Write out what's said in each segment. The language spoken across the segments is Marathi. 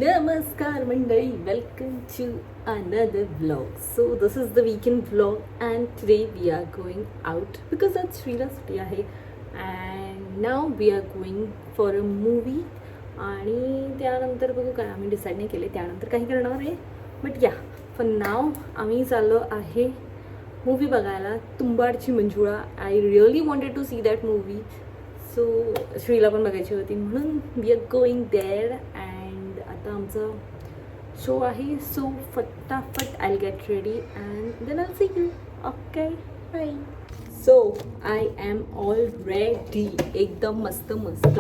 Namaskar Mandai, welcome to another vlog. So this is the weekend vlog and today we are going out because that's Shreela's day and now we are going for a movie आणि त्यानंतर बघू काय आम्ही डिसाईड नाही केले त्यानंतर काही करणार आहे बट या फॉर नाव आम्ही चाललो आहे मूवी बघायला तुंबाडची Manjula. I really wanted to see that movie so श्रीला पण बघायची होती म्हणून we are going there and आता आमचा शो आहे सो फटाफट I get ready and then I see you. Okay bye. So I am all ready एकदम मस्त मस्त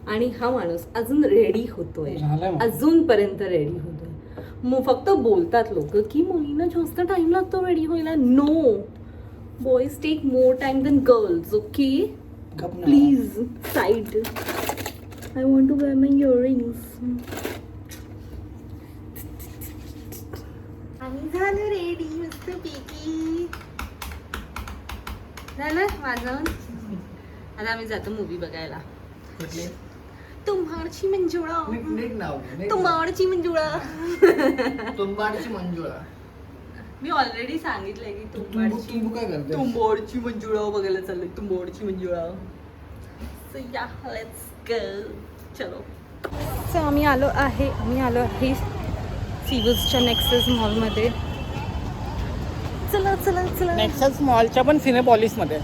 आणि हा माणूस अजून रेडी होतोय अजूनपर्यंत रेडी होतोय. मग फक्त बोलतात लोक की मुलींना जास्त टाइम लागतो रेडी व्हायला. No, boys take more time than girls. Okay please side. I want to wear my earrings. आम्ही झालो रेडी मस्त पैकी झालं माझं. आता आम्ही जातो मूवी बघायला. तुंबाडची मंजुळा. तुंबाडची मंजुळा. तुंबाडची मंजुळा. मी ऑलरेडी सांगितलंय की तुंबाडची मंजुळा बघायला चाललंय. तुंबाडची मंजुळा. सो या लेट्स गो. चलो. सो आम्ही आलो आहे सीवूजच्या नेक्सस मॉलमध्ये. चला चला चला. नेक्सस मॉलच्या पण सिनेपॉलिसमध्ये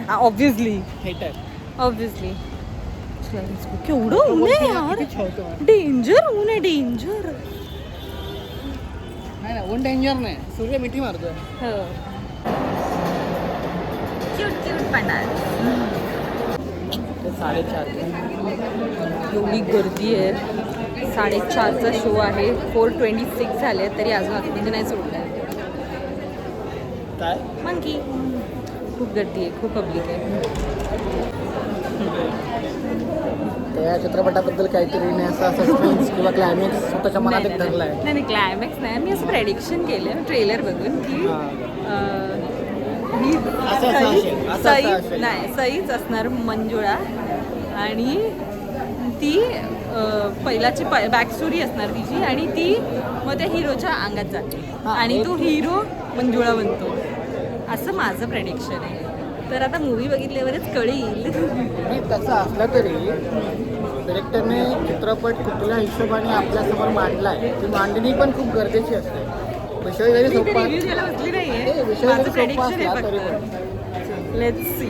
ऑब्विसली थिएटर. ऑब्विसली. केवढं ऊन आहे यार. डेंजर ऊन आहे. डेंजर. नाही ना ऊन डेंजर नाही. सूर्य मिठी मारतोय. हो क्यूट क्यूट पणाल. 4:30 एवढी गर्दी आहे. 4:30चा शो आहे. 4:26 झाले तरी अजून आतमध्ये नाही सोडलं. काय मंकी. खूप गर्दी आहे. खूप पब्लिक आहे. त्या चित्रपटाबद्दल काहीतरी नाही असा सस्पेन्स किंवा क्लायमॅक्स स्वतःच्या मनात एक धरला आहे. नाही क्लायमॅक्स नाही. मी असं प्रेडिक्शन केलं ट्रेलर बघून की ही सईच असणार मंजुळा आणि ती पहिलाची बॅक स्टोरी असणार तिची आणि ती मग त्या हिरोच्या अंगात जाते आणि तो हिरो मंजुळा बनतो असं माझं प्रेडिक्शन आहे. तर आता मूवी बघितल्यावरच कळेल. तसं असलं तरी डिरेक्टरने चित्रपट कुठल्या हिशोबाने आपल्यासमोर मांडला आहे ती मांडणी पण खूप गरजेची असते. विषय जरी सोपा असला तरी पण लेट्स सी.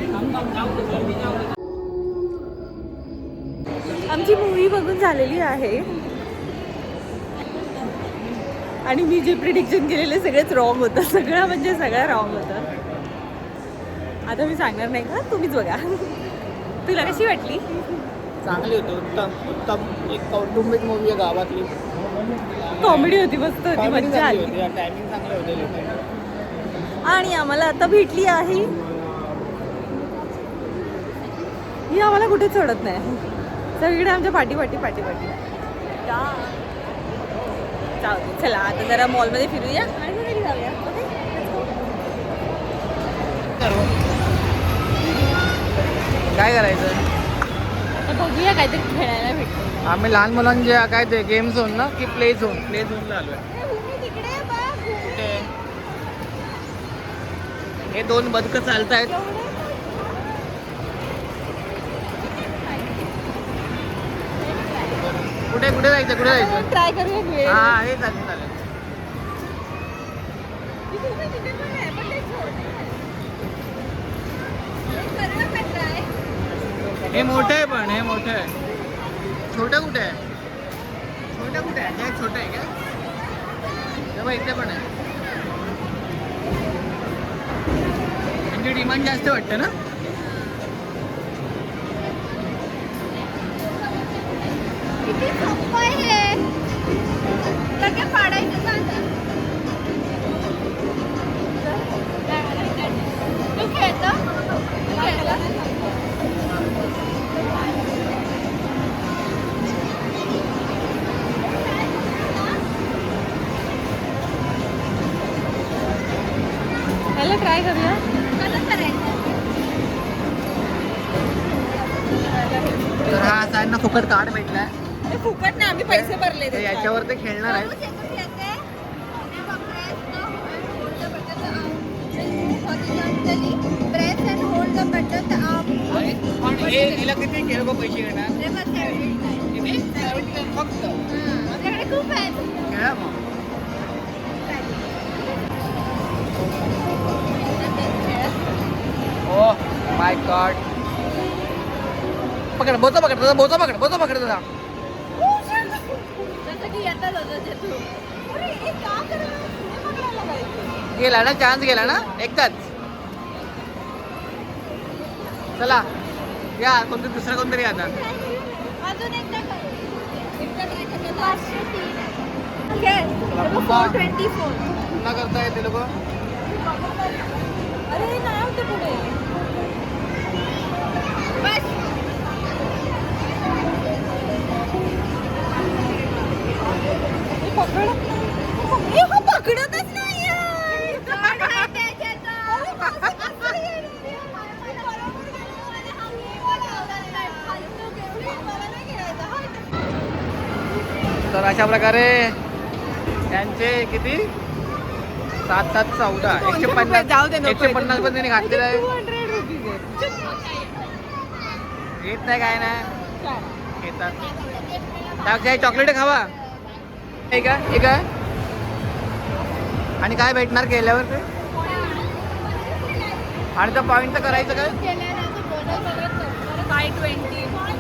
आमची मूवी बघून झालेली आहे आणि मी जे प्रिडिक्शन केलेले सगळेच रॉंग होतं. सगळं म्हणजे सगळं रॉंग होतं. आता मी सांगणार नाही का, तुम्हीच बघा. तुला कशी वाटली? चांगली होती. उत्तम उत्तम. एक कौटुंबिक मूवी आहे गावातली. कॉमेडी होती. मस्त होती. मज्जा आली. टायमिंग चांगले होते. आणि आम्हाला आता भेटली आहे ही आम्हाला कुठे सोडत नाही. सगळीकडे आमच्या पाठी जाऊ दे. चला आता जरा मॉलमध्ये फिरूया आणि मग घरी जाऊया. काय करायचं तर बघूया काहीतरी खेळायला भेटतो. आम्ही लहान मुलांचे काय ते गेम झोन ना की प्ले झोनला आलो आहे. हे 2 बदकं चालतायत. कुठे जायचं ट्राय करूया. हा हे चालेल. हे मोठं आहे पण हे मोठं आहे. छोटं कुठे आहे? हे छोटं आहे का? तेव्हा इथे पण आहे. त्यांची डिमांड जास्त वाटतं ना. ट्राय करूया. तर हा असा ना फुकट कार्ड भेटलाय. फुकट नाही, आम्ही पैसे भरले तर याच्यावर ते खेळणार आहेत. पण हे हिला किती खेळ पैसे घेणार किती फक्त खेळा मग. Oh my God. पकड बोचा पकड दादा, बोचा पकड, बोचा पकड दादा. गेला ना, चान्स गेला ना एकदाच. चला या कोणतरी दुसरा कोणतरी आता. पुन्हा करता येते लोक. अरे नाही होतं पुढे. पकडतच नाही. तर अशा प्रकारे त्यांचे किती 7 7 14 150 जाऊ दे, नको. 150 पण त्यांनी घातलेलं आहे. 200 रुपीज आहे. घेत नाही काय नाही घेतात. काही चॉकलेट खावा. हे काय हे काय आणि काय भेटणार केल्यावर ते. आणि त्या पॉईंटचं करायचं काय.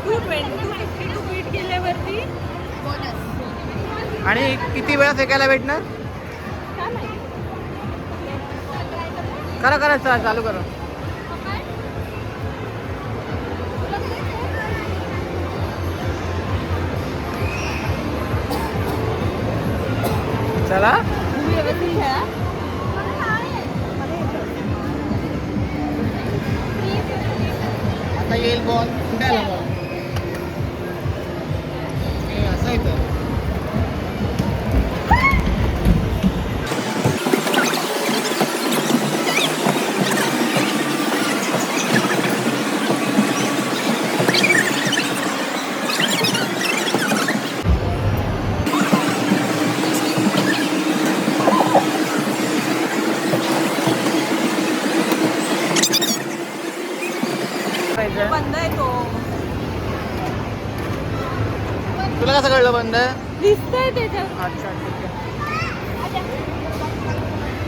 250 फीट गेल्यावरती आणि किती वेळा फेकायला भेटणार. करा करा चालू करा. चला आता येईल बॉल. कुठे आला बॉल. असं आहे तर बंद आहे तो. तुला कसं कळलं बंद आहे. दिसतंय त्याच्यात. अच्छा ठीक आहे.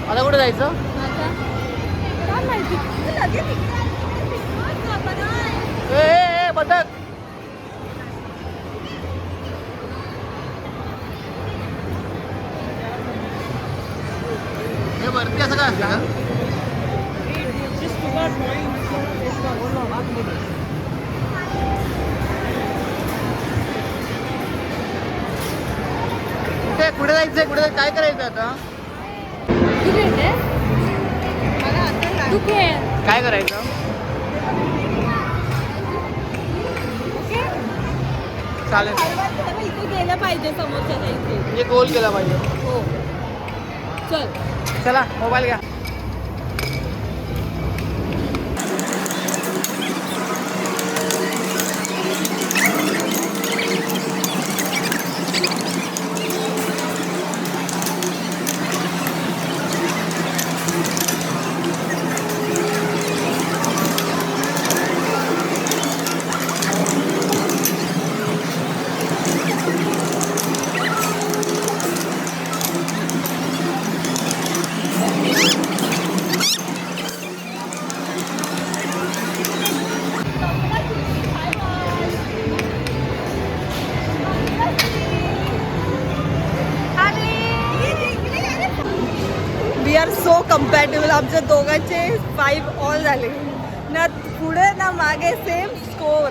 आता कुठे जायचं. काय माहिती. ए बदक. हे वरती असं काय असतं का. कुठे जायचंय कुठे काय करायचं आता. काय करायचं. चालेल इथे गेलं पाहिजे समोरच्या इथे. म्हणजे गोल केला पाहिजे. हो चल. चला मोबाईल घ्या. We are so compatible. आमच्या दोघांचे 5 ऑल झाले ना, पुढे ना मागे सेम स्कोर.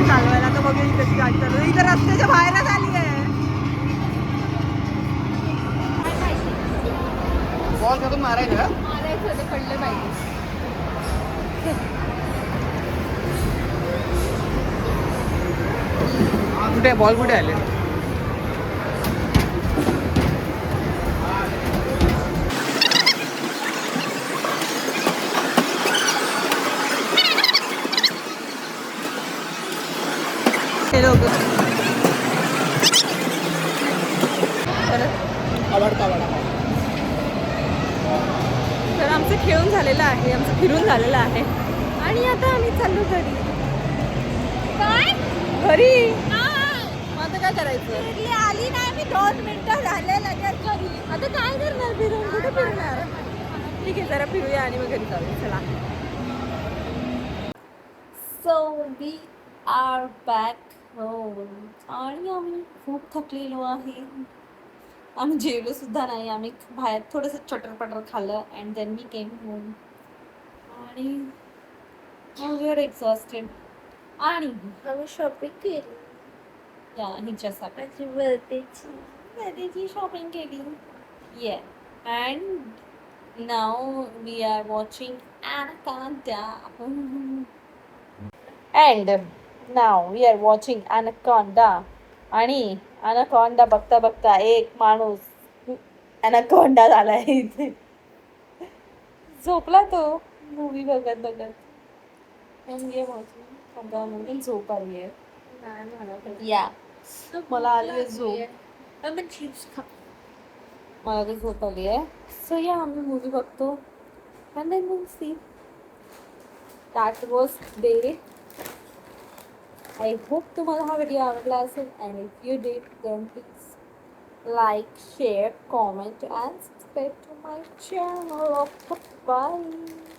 चालवायला तर बघेल कशी गाडी चालवली. इथं रस्त्याच्या बाहेरच आली आहे. बॉल करून मारायचं का. मारायचं ते पडले पाहिजे. कुठे बॉल कुठे आले. का वडापाव. तर आमचं खेळून झालेलं आहे, आमचं फिरून झालेलं आहे आणि आता आम्ही चाललो घरी. काय घरी? मग आता काय करायचं? आली नाही मी 2 मिनिटं झाले लगेच घरी. आता काय करणार फिरून? कुठे फिरणार? ठीक आहे जरा फिरूया आणि मग घरी जाऊ. चला. So we are back home आणि आम्ही खूप थकलेलो आहे. आम्ही जेवलो सुद्धा नाही. आम्ही बाहेर थोडंसं चटर-पटर खाल्लं and then we came home आणि वी आर एक्झॉस्टेड. आणि आम्ही शॉपिंग केली या हिच्यासाठी माझी बर्थडेची शॉपिंग केली. ये and now we are watching Anaconda. And now we are watching Anaconda. आणि Anaconda बघता बघता एक माणूस Anaconda झालाय इथे. झोपला तो मूवी बघत बघत. म्हणजे झोप आली आहे. या मला आली आहे झोप. मला तर झोप आली आहे. सो या आम्ही मूवी बघतो and then we'll see. That was day. I hope तुम्हाला हा व्हिडिओ आवडला असेल and if you did then please like, share, comment and subscribe to my channel. Bye.